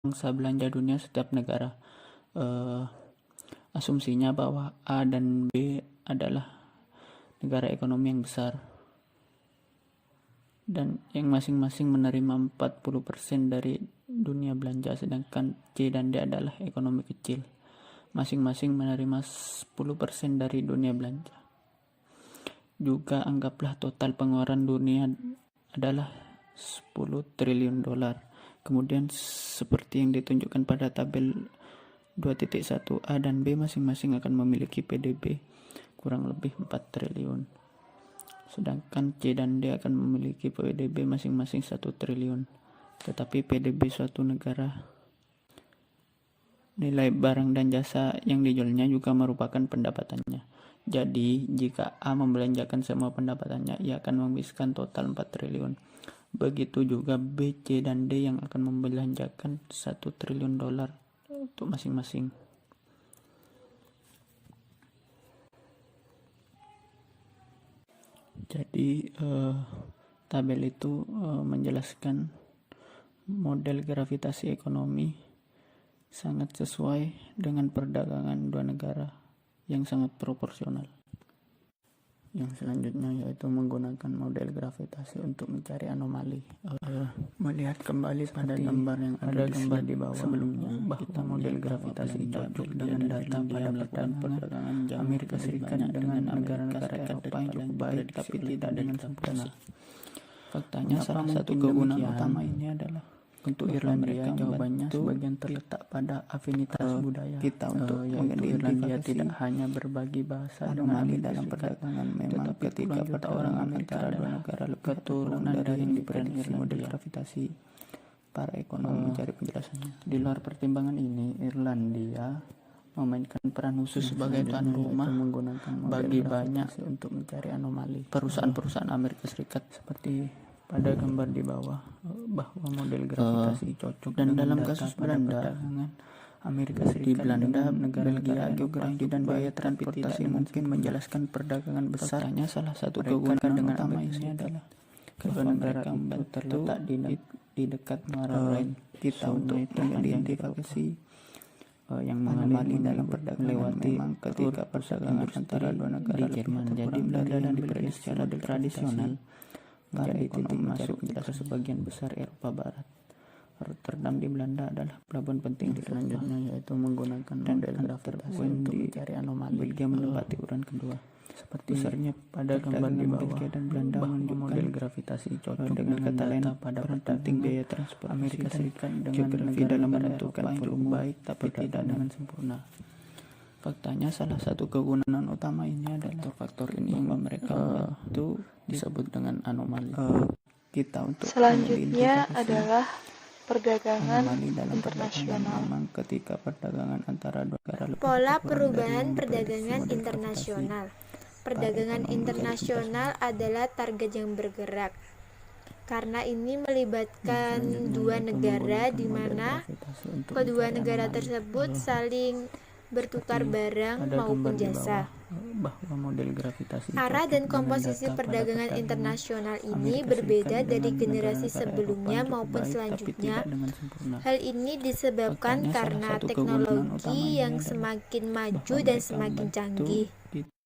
pangsa belanja dunia setiap negara. Asumsinya bahwa A dan B adalah negara ekonomi yang besar dan yang masing-masing menerima 40% dari dunia belanja, sedangkan C dan D adalah ekonomi kecil, masing-masing menerima 10% dari dunia belanja. Juga anggaplah total pengeluaran dunia adalah 10 triliun dolar. Kemudian seperti yang ditunjukkan pada tabel 2.1, A dan B masing-masing akan memiliki PDB kurang lebih 4 triliun. Sedangkan C dan D akan memiliki PDB masing-masing 1 triliun. Tetapi PDB suatu negara, nilai barang dan jasa yang dijualnya juga merupakan pendapatannya. Jadi, jika A membelanjakan semua pendapatannya, ia akan menghabiskan total 4 triliun. Begitu juga B, C, dan D yang akan membelanjakan 1 triliun dolar untuk masing-masing. Jadi tabel itu menjelaskan model gravitasi ekonomi sangat sesuai dengan perdagangan dua negara yang sangat proporsional. Yang selanjutnya yaitu menggunakan model gravitasi untuk mencari anomali. Melihat kembali pada gambar yang ada di bawah sebelumnya, bahwa model gravitasi cocok dengan data pada perdagangan Amerika Serikat dengan negara-negara Eropa yang cukup baik tapi tidak dengan sempurna. Faktanya salah satu kegunaan utama ini adalah untuk Irlandia, jawabannya sebagian terletak pada afinitas budaya kita untuk Irlandia tidak hanya berbagi bahasa dengan dalam perdagangan, memang ketika perdagangan antara dua negara keturunan dari yang diprediksi model gravitasi. Para ekonom mencari penjelasannya. Di luar pertimbangan ini, Irlandia memainkan peran khusus sebagai tuan rumah bagi banyak untuk mencari anomali. Perusahaan-perusahaan Amerika Serikat seperti pada gambar di bawah, bahwa model gravitasi cocok dan dalam kasus Belanda, Amerika Serikat di Belanda, Belgia, geografi dan biaya transportasi mungkin menjelaskan perdagangan besar. Faktanya salah satu kegunaan dengan utama ini adalah kedua negara itu terletak di dekat Muara Rhine. Kita untuk mengidentifikasi yang mengalami dalam perdagangan melewati ketika perdagangan antara dua negara di Jerman. Jadi Belanda dan diprediksi secara tradisional menjadi titik masuk ke sebagian besar Eropa Barat. Rotterdam di Belanda adalah pelabuhan penting di selanjutnya, yaitu menggunakan model gravitasi untuk mencari anomali. Belgia menempati urutan kedua. Seperti besarnya pada gambar di bawah, Belgia dan Belanda menunjukkan model gravitasi cocok dengan kata lain pada penting biaya transport Amerika Serikat dengan geografi dalam menentukan volume baik tapi tidak dengan sempurna. Faktanya salah satu kegunaan utama ini adalah faktor ini yang mereka itu disebut dengan anomali. Kita untuk selanjutnya adalah perdagangan internasional. Memang ketika perdagangan antara dua negara pola perubahan perdagangan internasional. Perdagangan internasional adalah target yang bergerak. Karena ini melibatkan dua negara di mana kedua negara tersebut saling bertukar barang maupun jasa. Arah dan komposisi perdagangan internasional ini berbeda dari generasi sebelumnya maupun selanjutnya. Hal ini disebabkan karena teknologi yang semakin maju dan semakin canggih.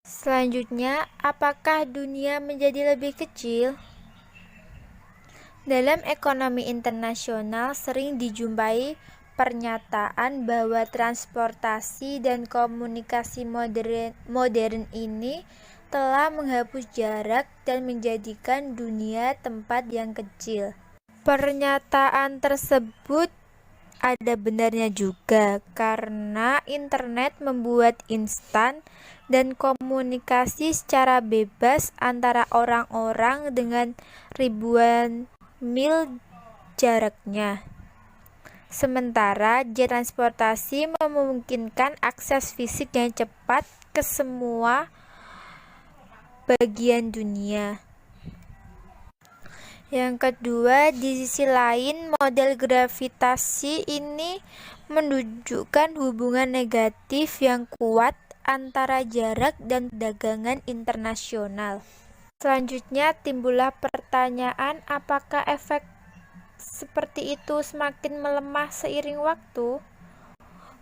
Selanjutnya, apakah dunia menjadi lebih kecil? Dalam ekonomi internasional sering dijumpai pernyataan bahwa transportasi dan komunikasi modern ini telah menghapus jarak dan menjadikan dunia tempat yang kecil. Pernyataan tersebut ada benarnya juga, karena internet membuat instan dan komunikasi secara bebas antara orang-orang dengan ribuan mil jaraknya. Sementara jet transportasi memungkinkan akses fisik yang cepat ke semua bagian dunia. Yang kedua, di sisi lain, model gravitasi ini menunjukkan hubungan negatif yang kuat antara jarak dan perdagangan internasional. Selanjutnya timbullah pertanyaan, apakah efek seperti itu semakin melemah seiring waktu?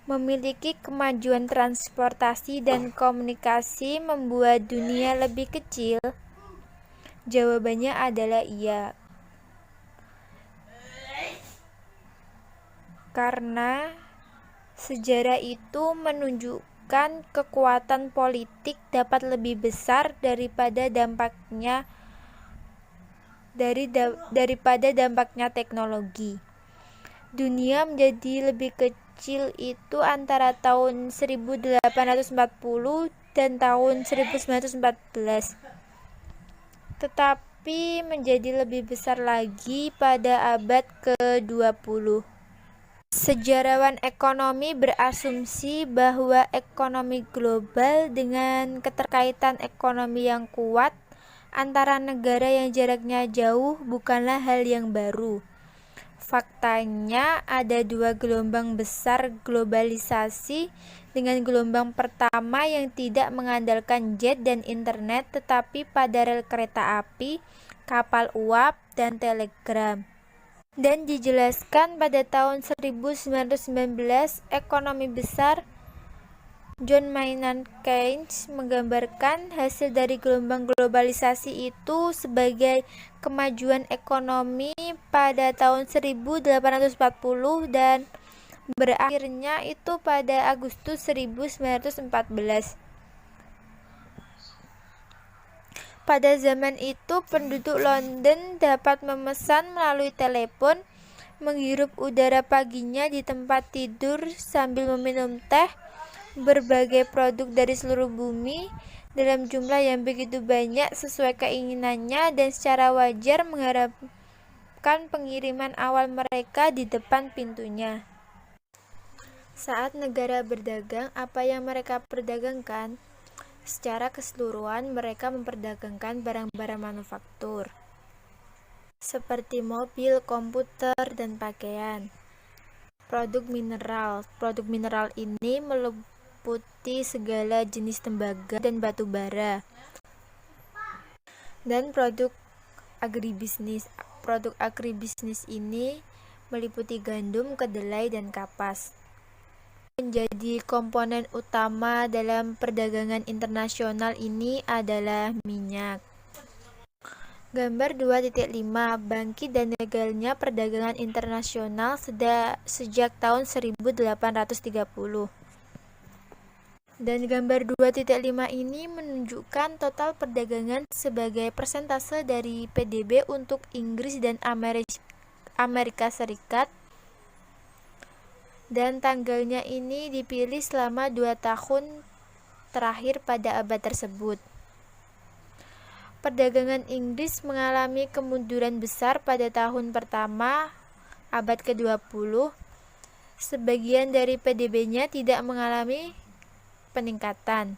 Memiliki kemajuan transportasi dan komunikasi membuat dunia lebih kecil? Jawabannya adalah iya. Karena sejarah itu menunjukkan kekuatan politik dapat lebih besar daripada dampaknya teknologi. Dunia menjadi lebih kecil itu antara tahun 1840 dan tahun 1914. Tetapi menjadi lebih besar lagi pada abad ke-20. Sejarawan ekonomi berasumsi bahwa ekonomi global dengan keterkaitan ekonomi yang kuat antara negara yang jaraknya jauh bukanlah hal yang baru. Faktanya ada dua gelombang besar globalisasi, dengan gelombang pertama yang tidak mengandalkan jet dan internet tetapi pada rel kereta api, kapal uap, dan telegram. Dan dijelaskan pada tahun 1919, ekonomi besar John Maynard Keynes menggambarkan hasil dari gelombang globalisasi itu sebagai kemajuan ekonomi pada tahun 1840 dan berakhirnya itu pada Agustus 1914. Pada zaman itu, penduduk London dapat memesan melalui telepon, menghirup udara paginya di tempat tidur sambil meminum teh, berbagai produk dari seluruh bumi dalam jumlah yang begitu banyak sesuai keinginannya, dan secara wajar mengharapkan pengiriman awal mereka di depan pintunya. Saat negara berdagang, apa yang mereka perdagangkan? Secara keseluruhan mereka memperdagangkan barang-barang manufaktur seperti mobil, komputer, dan pakaian. Produk mineral ini meliputi segala jenis tembaga dan batu bara. Dan produk agribisnis ini meliputi gandum, kedelai, dan kapas. Menjadi komponen utama dalam perdagangan internasional ini adalah minyak. Gambar 2.5 bangkit dan gagalnya perdagangan internasional sejak tahun 1830. Dan gambar 2.5 ini menunjukkan total perdagangan sebagai persentase dari PDB untuk Inggris dan Amerika Serikat. Dan tanggalnya ini dipilih selama 2 tahun terakhir pada abad tersebut. Perdagangan Inggris mengalami kemunduran besar pada tahun pertama abad ke-20. Sebagian dari PDB-nya tidak mengalami peningkatan.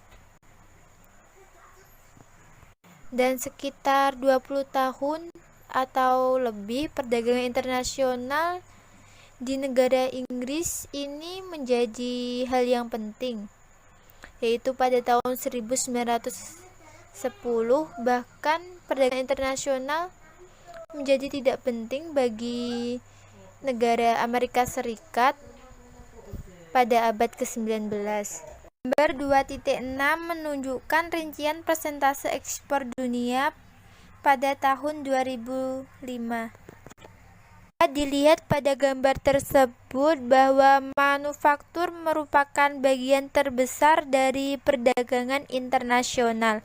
Dan sekitar 20 tahun atau lebih perdagangan internasional di negara Inggris ini menjadi hal yang penting, yaitu pada tahun 1910 bahkan perdagangan internasional menjadi tidak penting bagi negara Amerika Serikat pada abad ke-19. Gambar 2.6 menunjukkan rincian persentase ekspor dunia pada tahun 2005. Dilihat pada gambar tersebut bahwa manufaktur merupakan bagian terbesar dari perdagangan internasional.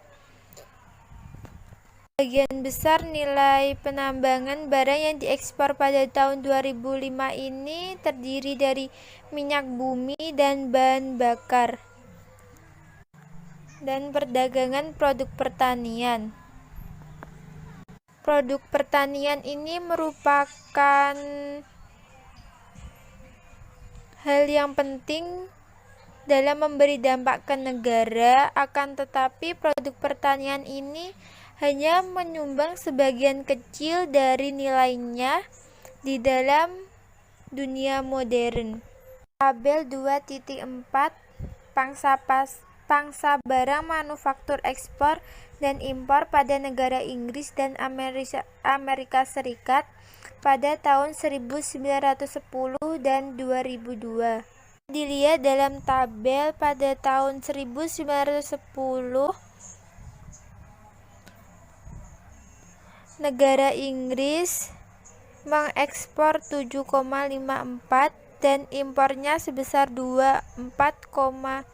Bagian besar nilai penambangan barang yang diekspor pada tahun 2005 ini terdiri dari minyak bumi dan bahan bakar. Dan perdagangan produk pertanian. Produk pertanian ini merupakan hal yang penting dalam memberi dampak ke negara, akan tetapi produk pertanian ini hanya menyumbang sebagian kecil dari nilainya di dalam dunia modern. Tabel 2.4 pangsa barang manufaktur ekspor dan impor pada negara Inggris dan Amerika Serikat pada tahun 1910 dan 2002. Dilihat dalam tabel, pada tahun 1910 negara Inggris mengekspor 7,54 dan impornya sebesar 24,5.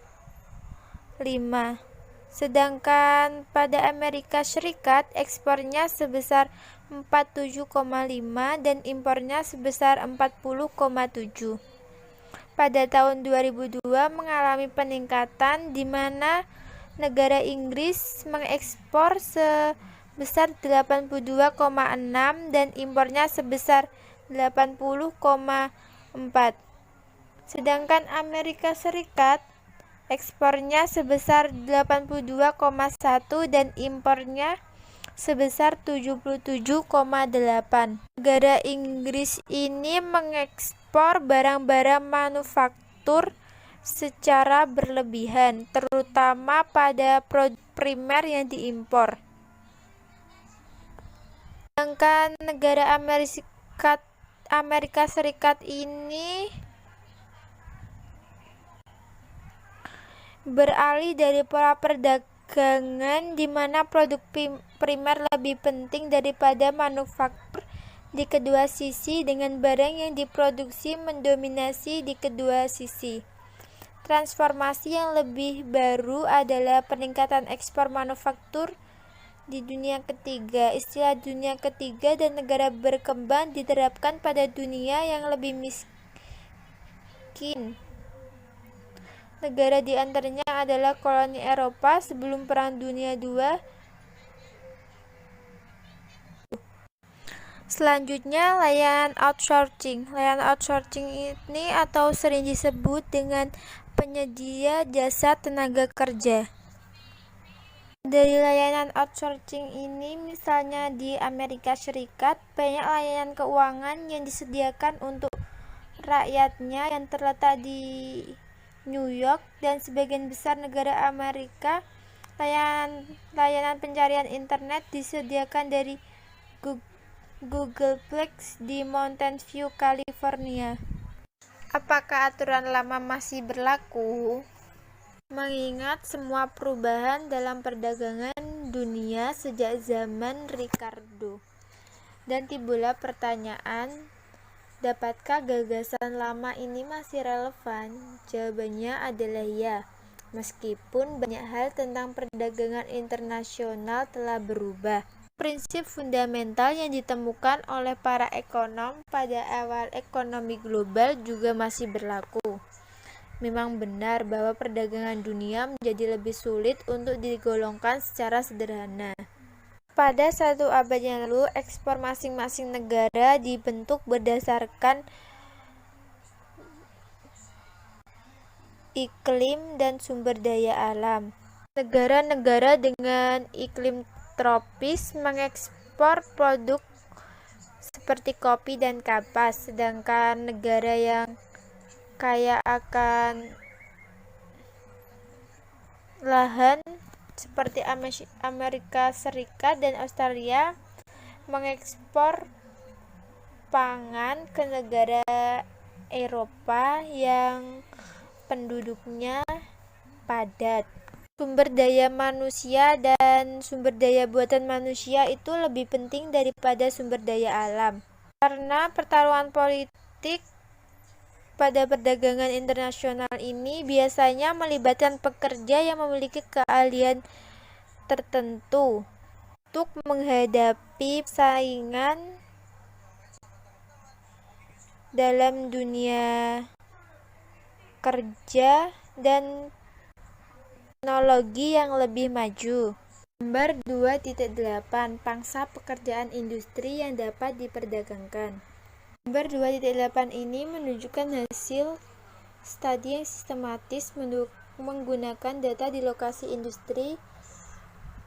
Sedangkan pada Amerika Serikat ekspornya sebesar 47,5 dan impornya sebesar 40,7. Pada tahun 2002 mengalami peningkatan di mana negara Inggris mengekspor sebesar 82,6 dan impornya sebesar 80,4. Sedangkan Amerika Serikat ekspornya sebesar 82,1 dan impornya sebesar 77,8. Negara Inggris ini mengekspor barang-barang manufaktur secara berlebihan, terutama pada produk primer yang diimpor. Sedangkan negara Amerika Serikat ini beralih dari pola perdagangan di mana produk primer lebih penting daripada manufaktur di kedua sisi, dengan barang yang diproduksi mendominasi di kedua sisi. Transformasi yang lebih baru adalah peningkatan ekspor manufaktur di dunia ketiga. Istilah dunia ketiga dan negara berkembang diterapkan pada dunia yang lebih miskin. Negara di antaranya adalah koloni Eropa sebelum Perang Dunia II. Selanjutnya, layanan outsourcing. Layanan outsourcing ini atau sering disebut dengan penyedia jasa tenaga kerja. Dari layanan outsourcing ini, misalnya di Amerika Serikat, banyak layanan keuangan yang disediakan untuk rakyatnya yang terletak di New York dan sebagian besar negara Amerika. Layanan pencarian internet disediakan dari Googleplex di Mountain View, California. Apakah aturan lama masih berlaku? Mengingat semua perubahan dalam perdagangan dunia sejak zaman Ricardo. Dan timbullah pertanyaan, dapatkah gagasan lama ini masih relevan? Jawabannya adalah ya, meskipun banyak hal tentang perdagangan internasional telah berubah. Prinsip fundamental yang ditemukan oleh para ekonom pada awal ekonomi global juga masih berlaku. Memang benar bahwa perdagangan dunia menjadi lebih sulit untuk digolongkan secara sederhana. Pada 1 abad yang lalu, ekspor masing-masing negara dibentuk berdasarkan iklim dan sumber daya alam. Negara-negara dengan iklim tropis mengekspor produk seperti kopi dan kapas, sedangkan negara yang kaya akan lahan seperti Amerika Serikat dan Australia mengekspor pangan ke negara Eropa yang penduduknya padat. Sumber daya manusia dan sumber daya buatan manusia itu lebih penting daripada sumber daya alam. Karena pertaruhan politik pada perdagangan internasional ini biasanya melibatkan pekerja yang memiliki keahlian tertentu untuk menghadapi saingan dalam dunia kerja dan teknologi yang lebih maju. Gambar 2.8 Pangsa pekerjaan industri yang dapat diperdagangkan. Gambar 2.8 ini menunjukkan hasil studi yang sistematis menggunakan data di lokasi industri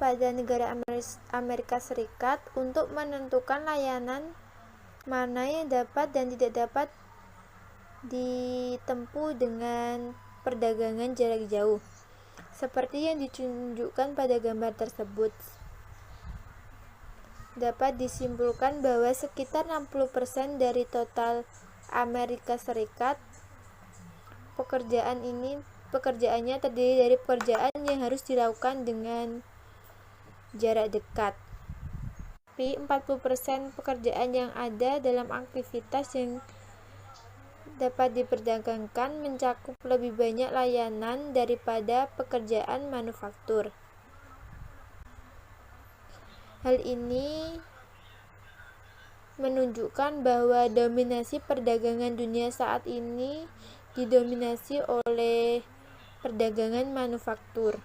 pada negara Amerika Serikat untuk menentukan layanan mana yang dapat dan tidak dapat ditempuh dengan perdagangan jarak jauh, seperti yang ditunjukkan pada gambar tersebut. dapat disimpulkan bahwa sekitar 60% dari total Amerika Serikat pekerjaannya terdiri dari pekerjaan yang harus dilakukan dengan jarak dekat. Tapi 40% pekerjaan yang ada dalam aktivitas yang dapat diperdagangkan mencakup lebih banyak layanan daripada pekerjaan manufaktur. Hal ini menunjukkan bahwa dominasi perdagangan dunia saat ini didominasi oleh perdagangan manufaktur.